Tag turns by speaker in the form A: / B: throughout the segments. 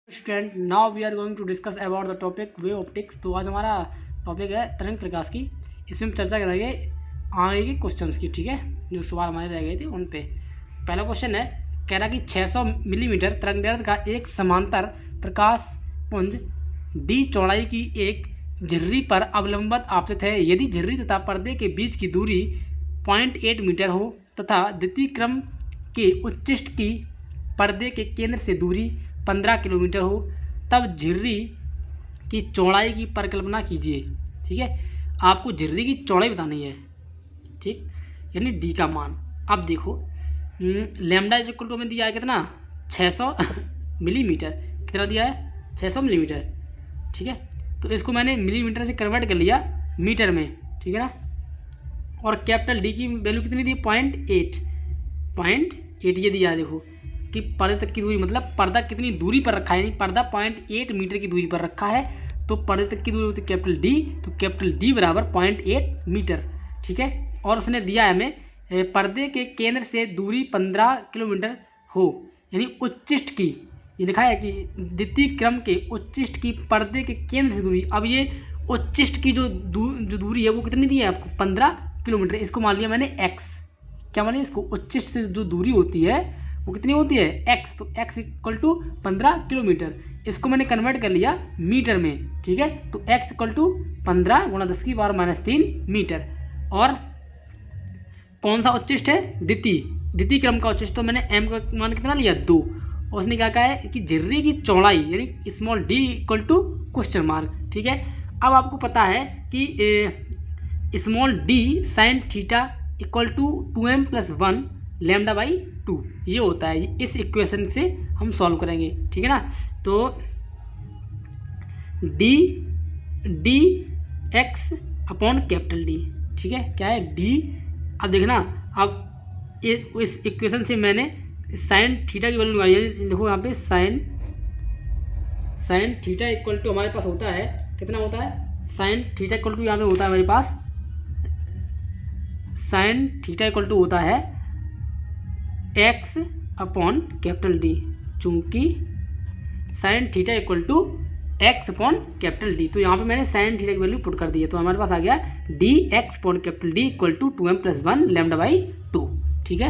A: Student now we are going to discuss about the topic wave optics. तो आज हमारा topic है तरंग प्रकाश की। इसमें हम चर्चा करेंगे आगे के क्वेश्चंस की। ठीक है, जो सवाल हमारे रह गए थे उन पे। पहला क्वेश्चन है, कह रहा कि 600 मिलीमीटर तरंगदैर्घ्य का एक समांतर प्रकाश पुंज डी चौड़ाई की एक झिर्री पर अवलंबित आपतित है। यदि झिर्री तथा पर्दे के बीच की दूरी 0.8 मीटर हो तथा द्वितीय क्रम के उच्चिष्ट की पर्दे के केंद्र से दूरी 15 किलोमीटर हो, तब झिर्री की चौड़ाई की परिकल्पना कीजिए। ठीक है, आपको झिर्री की चौड़ाई बतानी है। ठीक, यानी डी का मान। अब देखो लैम्डा इज इक्वल टू में दिया है कितना, 600 मिलीमीटर। कितना दिया है, 600 मिलीमीटर। ठीक है, तो इसको मैंने मिलीमीटर से कन्वर्ट कर लिया मीटर में। ठीक है ना, और कैपिटल डी की वैल्यू कितनी दी, 0.8 ये दिया है। देखो कि पर्दे तक की दूरी, मतलब पर्दा कितनी दूरी पर रखा है, यानी पर्दा 0.8 मीटर की दूरी पर रखा है, तो पर्दे तक की दूरी होती है कैपिटल डी, तो कैपिटल डी बराबर 0.8 मीटर। ठीक है, और उसने दिया है हमें पर्दे के केंद्र से दूरी 15 किलोमीटर हो, यानी उच्चिष्ट की, ये लिखा है कि द्वितीय क्रम के उच्चिष्ट की पर्दे के केंद्र से दूरी। अब ये उच्चिष्ट की जो दूरी है वो कितनी दी है आपको, 15 किलोमीटर। इसको मान लिया मैंने एक्स। क्या मानिए, इसको उच्चिष्ट से जो दूरी होती है वो कितनी होती है, एक्स। तो एक्स इक्वल टू 15 किलोमीटर। इसको मैंने कन्वर्ट कर लिया मीटर में। ठीक है, तो एक्स इक्वल टू 15 गुणा 10⁻³ मीटर। और कौन सा उच्चिष्ट है, द्वितीय क्रम का उच्चिष्ट। तो मैंने एम का मान कितना लिया, 2। उसने क्या कहा है कि झिर्री की चौड़ाई यानी small d equal to question mark. ठीक है, अब आपको पता है कि small d sine theta equal to 2m+1 λ/2 ये होता है। इस इक्वेशन से हम सॉल्व करेंगे। ठीक है ना, तो D x upon capital D. ठीक है, क्या है डी। अब देखना, अब इस इक्वेशन से मैंने साइन थीटा की वैल्यू निकाली है। देखो यहाँ पे साइन थीटा इक्वल टू हमारे पास होता है, कितना होता है, साइन थीटा इक्वल टू यहाँ पे होता है हमारे पास, साइन थीटा इक्वल टू होता है एक्स अपॉन कैपिटल डी। चूंकि sine theta equal to x upon capital D, तो यहाँ पे मैंने साइन थीटा की वैल्यू पुट कर दी है। तो हमारे पास आ गया d x upon capital D equal to 2m+1 λ/2। ठीक है,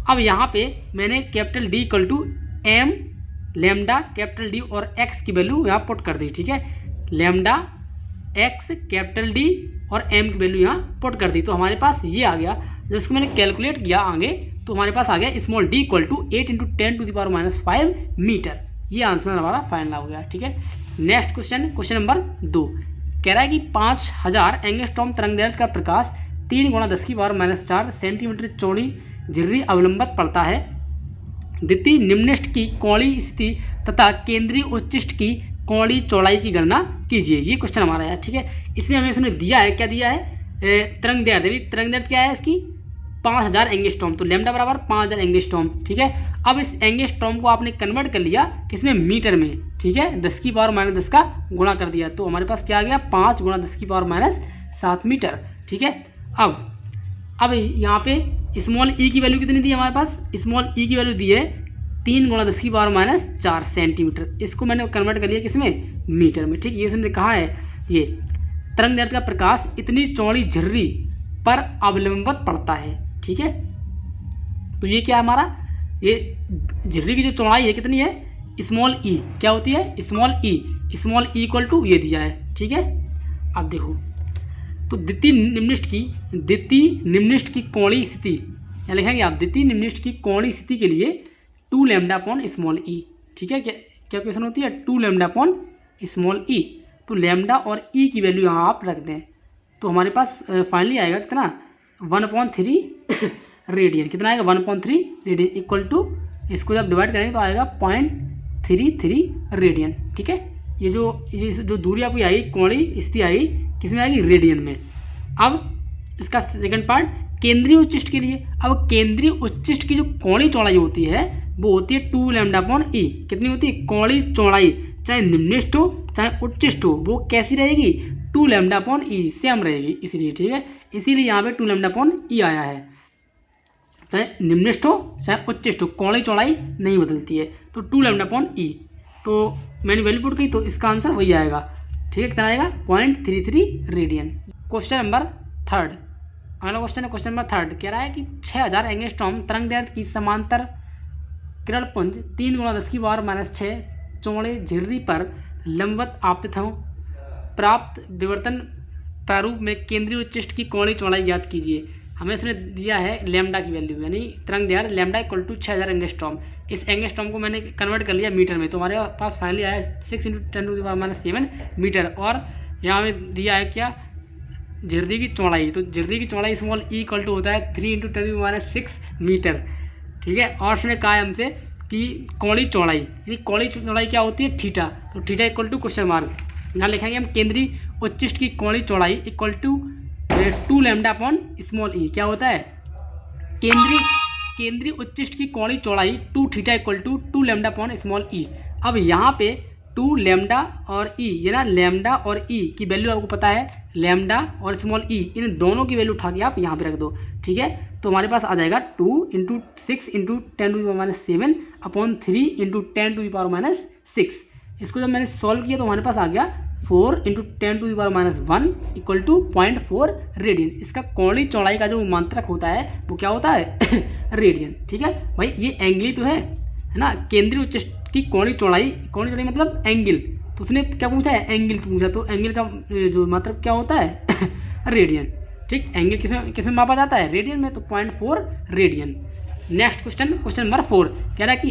A: अब यहाँ पे मैंने capital D equal to M lambda capital D और एक्स की वैल्यू यहाँ पुट कर दी। ठीक है, लैम्डा एक्स कैपिटल डी और एम की वैल्यू यहाँ पुट कर दी। तो हमारे पास ये आ गया, जिसको मैंने कैलकुलेट किया आगे, तो हमारे पास आ गया small d equal to 8 × 10⁻⁵ metre. ये आंसर हमारा फाइनल हो गया। ठीक है, नेक्स्ट क्वेश्चन नंबर 2 कह रहा है कि 5000 एंगस्ट्रॉम तरंगदैर्घ्य का प्रकाश 3 × 10⁻⁴ सेंटीमीटर चौड़ी झिर्री अवलंबित पड़ता है। द्वितीय निम्निष्ठ की कोणीय स्थिति तथा केंद्रीय उच्चिष्ट की कोणीय चौड़ाई की गणना कीजिए। ये क्वेश्चन हमारा है। ठीक है, इसमें हमें इसने दिया है, क्या दिया है, तरंगदैर्घ्य क्या है इसकी, 5000 एंगस्ट्रॉम। तो लैम्डा बराबर 5000 एंगस्ट्रॉम। ठीक है, अब इस एंगस्ट्रॉम को आपने कन्वर्ट कर लिया किसमें, मीटर में। ठीक है, 10⁻−10 का गुणा कर दिया, तो हमारे पास क्या आ गया, 5 × 10⁻7 मीटर। ठीक है, अब यहाँ पे स्मॉल ई की वैल्यू कितनी दी है हमारे पास, स्मॉल ई की वैल्यू दी है 3 × 10⁻⁴ सेंटीमीटर। इसको मैंने कन्वर्ट कर लिया किसमें, मीटर में। ठीक है, ये उसने कहा है ये तरंगदैर्घ्य का प्रकाश इतनी चौड़ी झिर्री पर अवलंबित पड़ता है। ठीक है, तो ये क्या है हमारा, ये झिर्री की जो चौड़ाई है कितनी है, स्मॉल ई क्या होती है, स्मॉल ई इक्वल टू ये दिया है। ठीक है, अब देखो, तो द्वितीय निम्निष्ठ की कोणीय स्थिति, क्या लिखेंगे आप, द्वितीय निम्निष्ठ की कोणीय स्थिति के लिए 2 लैम्डा अपॉन स्मॉल ई। ठीक है, क्या क्वेश्चन होती है, 2 लैम्डा अपॉन स्मॉल ई। तो लैम्डा और ई की वैल्यू यहाँ आप रख दें, तो हमारे पास फाइनली आएगा कितना, 1/3 रेडियन। कितना आएगा, 1/3 रेडियन इक्वल टू, इसको जब डिवाइड करेंगे तो आएगा 0.33 रेडियन। ठीक है, ये जो दूरी आपकी आई कोणीय स्थिति आई किसमें आएगी, रेडियन में। अब इसका सेकंड पार्ट, केंद्रीय उच्चिष्ट के लिए। अब केंद्रीय उच्चिष्ट की जो कोणीय चौड़ाई होती है वो होती है 2 लैम्डा अपॉन ई। कितनी होती है, कोणीय चौड़ाई, चाहे निम्निष्ठ हो चाहे उच्चिष्ट हो, वो कैसी रहेगी, 2 लैम्डा अपॉन ई, सेम रहेगी इसलिए। ठीक है, इसीलिए यहाँ पे 2 लैम्डा अपॉन ई आया है। चाहे निम्निष्ठ हो चाहे उच्चिष्ठ हो, कोणीय चौड़ाई नहीं बदलती है, तो 2 लैम्डा अपॉन ई। तो मैंने वैल्यू पुट की, तो इसका आंसर वही आएगा। ठीक है, कितना आएगा 0.33 रेडियन। Question number 3। अगला क्वेश्चन है क्वेश्चन नंबर 3, कह रहा है कि 6000 एंगस्ट्रॉम तरंग दैर्ध्य की समांतर किरण पुंज 3 × 10⁻⁶ चौड़े झिर्री पर लंबवत आपतित हों। प्राप्त विवर्तन प्रारूप में केंद्रीय उच्चिष्ट की कोणीय चौड़ाई ज्ञात कीजिए। हमें इसने दिया है लैम्डा की वैल्यू, यानी तरंग दैर्ध्य लैम्डा = 6000 एंगस्ट्रॉम। इस एंगस्ट्रॉम को मैंने कन्वर्ट कर लिया मीटर में, तो हमारे पास फाइनली आया 6 × 10⁻⁷ मीटर। और यहाँ हमें दिया है क्या, झिर्री की चौड़ाई। तो झिर्री की चौड़ाई स्मॉल ई = होता है 3 × 10⁻6 मीटर। ठीक है, और उसने कहा है हमसे कि कोणीय चौड़ाई, यानी कोणीय चौड़ाई क्या होती है, थीटा। तो थीटा = क्वेश्चन मार्क, यहाँ लिखेंगे हम केंद्रीय उच्चिष्ट की कोणीय चौड़ाई = 2 लैम्डा अपॉन स्मॉल ई। क्या होता है, केंद्रीय उच्चिष्ट की कोणीय चौड़ाई 2 थीटा = 2 लैम्डा अपॉन स्मॉल ई। अब यहाँ पे 2 लैम्डा और ई, ये ना लैम्डा और ई की वैल्यू आपको पता है, लैम्डा और स्मॉल ई, इन दोनों की वैल्यू उठा के आप यहाँ पे रख दो। ठीक है, तो हमारे पास आ जाएगा 2 × 6 × 10⁻⁷ अपॉन 3 × 10⁻⁶। इसको जब मैंने सॉल्व किया तो हमारे पास आ गया 4 × 10⁻⁻1 = 0.4 रेडियन। इसका कोणीय चौड़ाई का जो मात्रक होता है वो क्या होता है रेडियन। ठीक है भाई, ये एंगल ही तो है ना, केंद्रीय उच्चिष्ट की कोणीय चौड़ाई मतलब एंगल। तो उसने क्या पूछा है, एंगल पूछा, तो एंगल का जो मात्रक क्या होता है रेडियन। ठीक, एंगल किसमें मापा जाता है, रेडियन में, तो 0.4 radian. Next question, question number 4, कह रहा है कि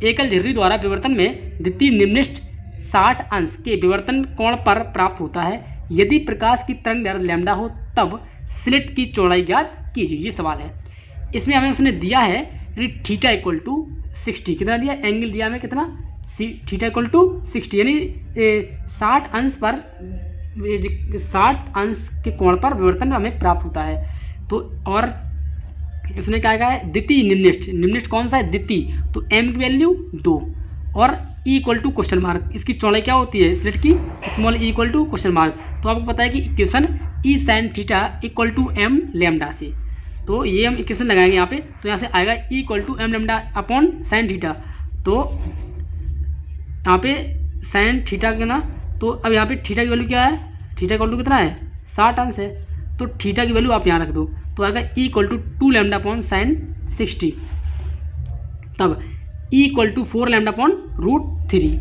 A: एकल झिर्री द्वारा विवर्तन में द्वितीय निम्नलिखित 60 अंश के विवर्तन कोण पर प्राप्त होता है। यदि प्रकाश की तरंग दैर्ध्य लैम्डा हो तब स्लिट की चौड़ाई ज्ञात कीजिए। ये सवाल है, इसमें हमें उसने दिया है यानी थीटा = 60। कितना दिया, एंगल दिया हमें कितना, थीटा = 60, यानी 60 अंश पर 60 अंश के कोण पर विवर्तन हमें प्राप्त होता है। तो और इसने क्या कहा है, द्वितीय निम्नलिखित कौन सा है, द्वितीय, तो m की वैल्यू 2 और E = क्वेश्चन मार्क। इसकी चौड़ाई क्या होती है स्लिट की, स्मॉल e = क्वेश्चन मार्क। तो आपको पता है कि equation E sin theta = m lambda से, तो ये हम इक्वेशन लगाएंगे यहाँ पे, तो यहाँ से आएगा E = m lambda upon sine theta. तो यहाँ पे साइन थीटा के ना, तो अब यहाँ पे थीटा की वैल्यू क्या है, थीटा = कितना है, 60 अंश है, तो थीटा की वैल्यू आप यहाँ रख दो, तो आएगा E = 2 लैम्डा अपॉन साइन 60। तब E = 4 lambda upon √3,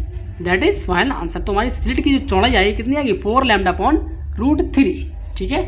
A: that is final answer. तो हमारी स्लिट की जो चौड़ाई आएगी कितनी आएगी, 4 लैम्डा अपॉन √3। ठीक है।